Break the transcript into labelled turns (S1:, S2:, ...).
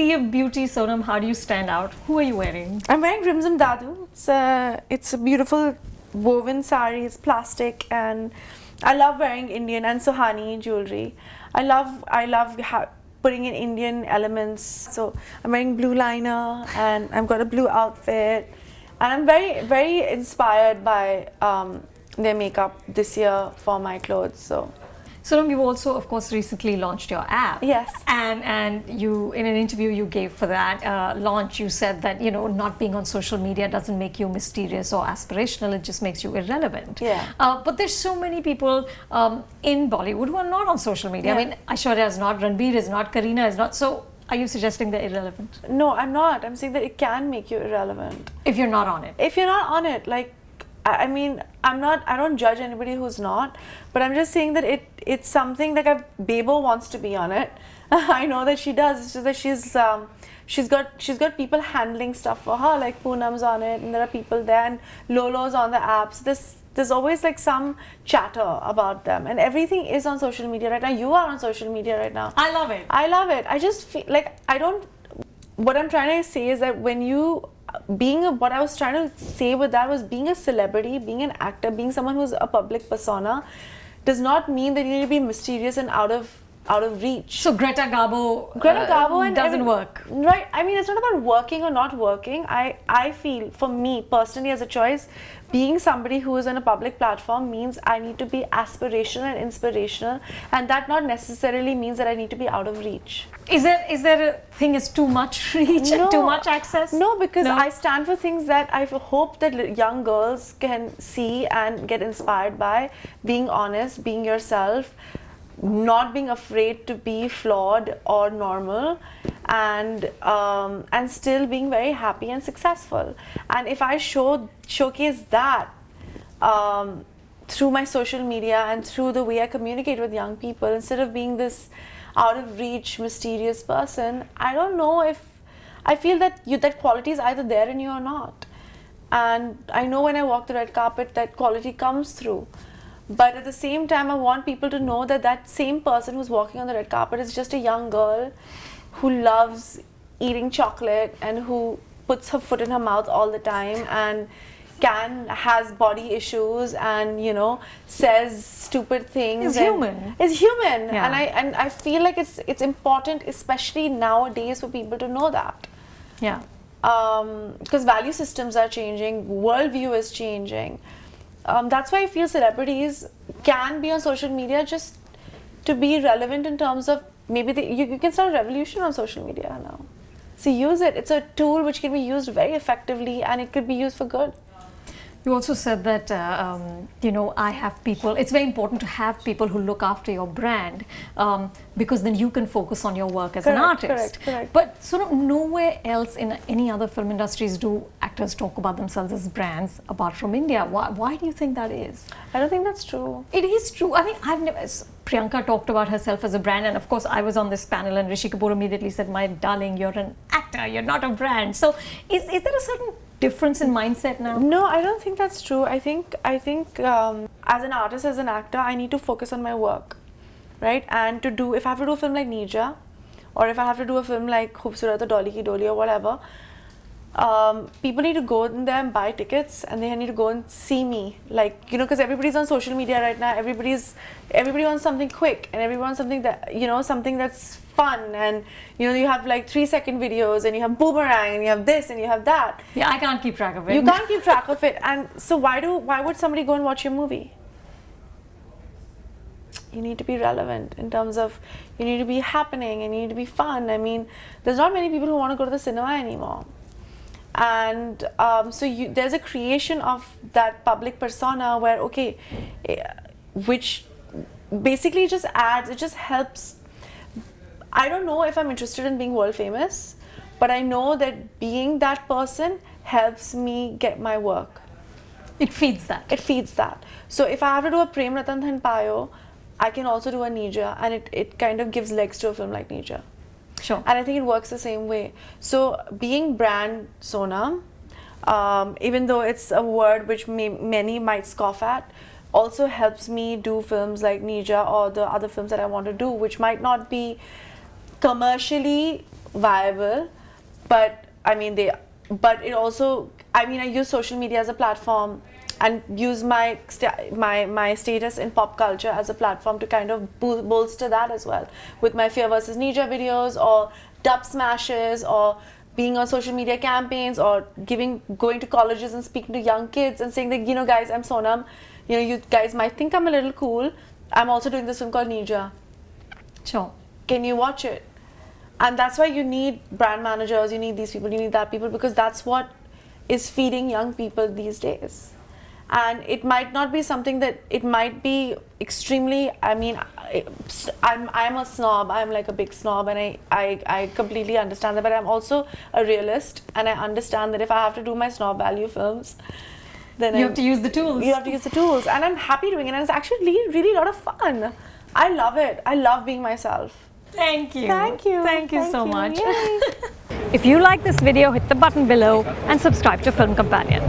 S1: sea of beauty, Sonam, how do you stand out? Who are you wearing?
S2: I'm wearing Rimzam Dadu. It's a beautiful woven sari. It's plastic, and I love wearing Indian and Sohani jewelry. I love putting in Indian elements. So I'm wearing blue liner, and I've got a blue outfit, and I'm very, very inspired by their makeup this year for my clothes. So.
S1: Sonam, you also, of course, recently launched your app.
S2: Yes.
S1: And you, in an interview you gave for that launch, you said that, you know, not being on social media doesn't make you mysterious or aspirational, it just makes you irrelevant.
S2: Yeah.
S1: But there's so many people in Bollywood who are not on social media.
S2: Yeah.
S1: I mean, Aishwarya is not, Ranbir is not, Kareena is not. So are you suggesting they're irrelevant?
S2: No, I'm not. I'm saying that it can make you irrelevant.
S1: If you're not on it.
S2: If you're not on it, like, I mean, I don't judge anybody who's not, but I'm just saying that it's something like Bebo wants to be on it. I know that she does. It's just that she's got people handling stuff for her, like Poonam's on it, and there are people there, and Lolo's on the apps. There's always like some chatter about them, and everything is on social media right now. You are on social media right now.
S1: I love it.
S2: I love it. I just feel like what I'm trying to say is that when you what I was trying to say with that was being a celebrity, being an actor, being someone who's a public persona does not mean that you need to be mysterious and out of reach.
S1: So Greta Garbo
S2: and
S1: doesn't work.
S2: Right. I mean, it's not about working or not working. I feel, for me personally as a choice, being somebody who is on a public platform means I need to be aspirational and inspirational, and that not necessarily means that I need to be out of reach.
S1: Is there a thing is too much reach and too much access?
S2: No, because I stand for things that I hope that young girls can see and get inspired by. Being honest, being yourself, not being afraid to be flawed or normal, and still being very happy and successful. And if I showcase that through my social media and through the way I communicate with young people, instead of being this out of reach mysterious person, I don't know if I feel that that quality is either there in you or not. And I know when I walk the red carpet that quality comes through. But at the same time, I want people to know that that same person who's walking on the red carpet is just a young girl who loves eating chocolate and who puts her foot in her mouth all the time and has body issues and, you know, says stupid things.
S1: Is human.
S2: Is human.
S1: Yeah.
S2: And I feel like it's important, especially nowadays, for people to know that.
S1: Yeah.
S2: Because value systems are changing, worldview is changing. That's why I feel celebrities can be on social media just to be relevant in terms of maybe you can start a revolution on social media now. So use it. It's a tool which can be used very effectively, and it could be used for good.
S1: You also said that, you know, I have people, it's very important to have people who look after your brand because then you can focus on your work as an artist.
S2: Correct.
S1: But sort of nowhere else in any other film industries do actors talk about themselves as brands apart from India. Why do you think that is?
S2: I don't think that's true.
S1: It is true. I mean, Priyanka talked about herself as a brand, and of course I was on this panel and Rishi Kapoor immediately said, my darling, you're an actor, you're not a brand. So is there a certain difference in mindset now?
S2: No, I don't think that's true. I think as an artist, as an actor, I need to focus on my work, right? And if I have to do a film like Nija, or if I have to do a film like Khoobsurat or Dolly Ki Doli or whatever, people need to go in there and buy tickets, and they need to go and see me, like, you know, because everybody's on social media right now. Everybody wants something quick, and everyone wants something that, you know, something that's fun, and you know, you have like 3-second videos, and you have boomerang, and you have this, and you have that.
S1: Yeah, I can't keep track of it.
S2: You can't keep track of it, and so why would somebody go and watch your movie? You need to be relevant in terms of, you need to be happening, and you need to be fun. I mean, there's not many people who want to go to the cinema anymore. And so there's a creation of that public persona where, okay, which basically just adds, it just helps. I don't know if I'm interested in being world famous, but I know that being that person helps me get my work.
S1: It feeds that.
S2: It feeds that. So if I have to do a Prem Ratan Dhan Payo, I can also do a Nija, and it kind of gives legs to a film like Nija.
S1: Sure.
S2: And I think it works the same way. So being brand Sonam, even though it's a word which many might scoff at, also helps me do films like Nija or the other films that I want to do, which might not be commercially viable, but I mean but it also, I mean, I use social media as a platform and use my status in pop culture as a platform to kind of bolster that as well, with my Fear versus Ninja videos, or dub smashes, or being on social media campaigns, or going to colleges and speaking to young kids and saying that, you know, guys, I'm Sonam, you know, you guys might think I'm a little cool, I'm also doing this film called Ninja.
S1: Sure.
S2: Can you watch it? And that's why you need brand managers, you need these people, you need that people, because that's what is feeding young people these days. And it might not be something that, it might be extremely, I mean, I'm a snob, I'm like a big snob, and I completely understand that, but I'm also a realist, and I understand that if I have to do my snob value films, then
S1: You have to use the tools.
S2: You have to use the tools, and I'm happy doing it, and it's actually really a lot of fun. I love it. I love being myself.
S1: Thank you.
S2: Thank you.
S1: Thank you so much.
S2: Yay.
S1: If you like this video, hit the button below and subscribe to Film Companion.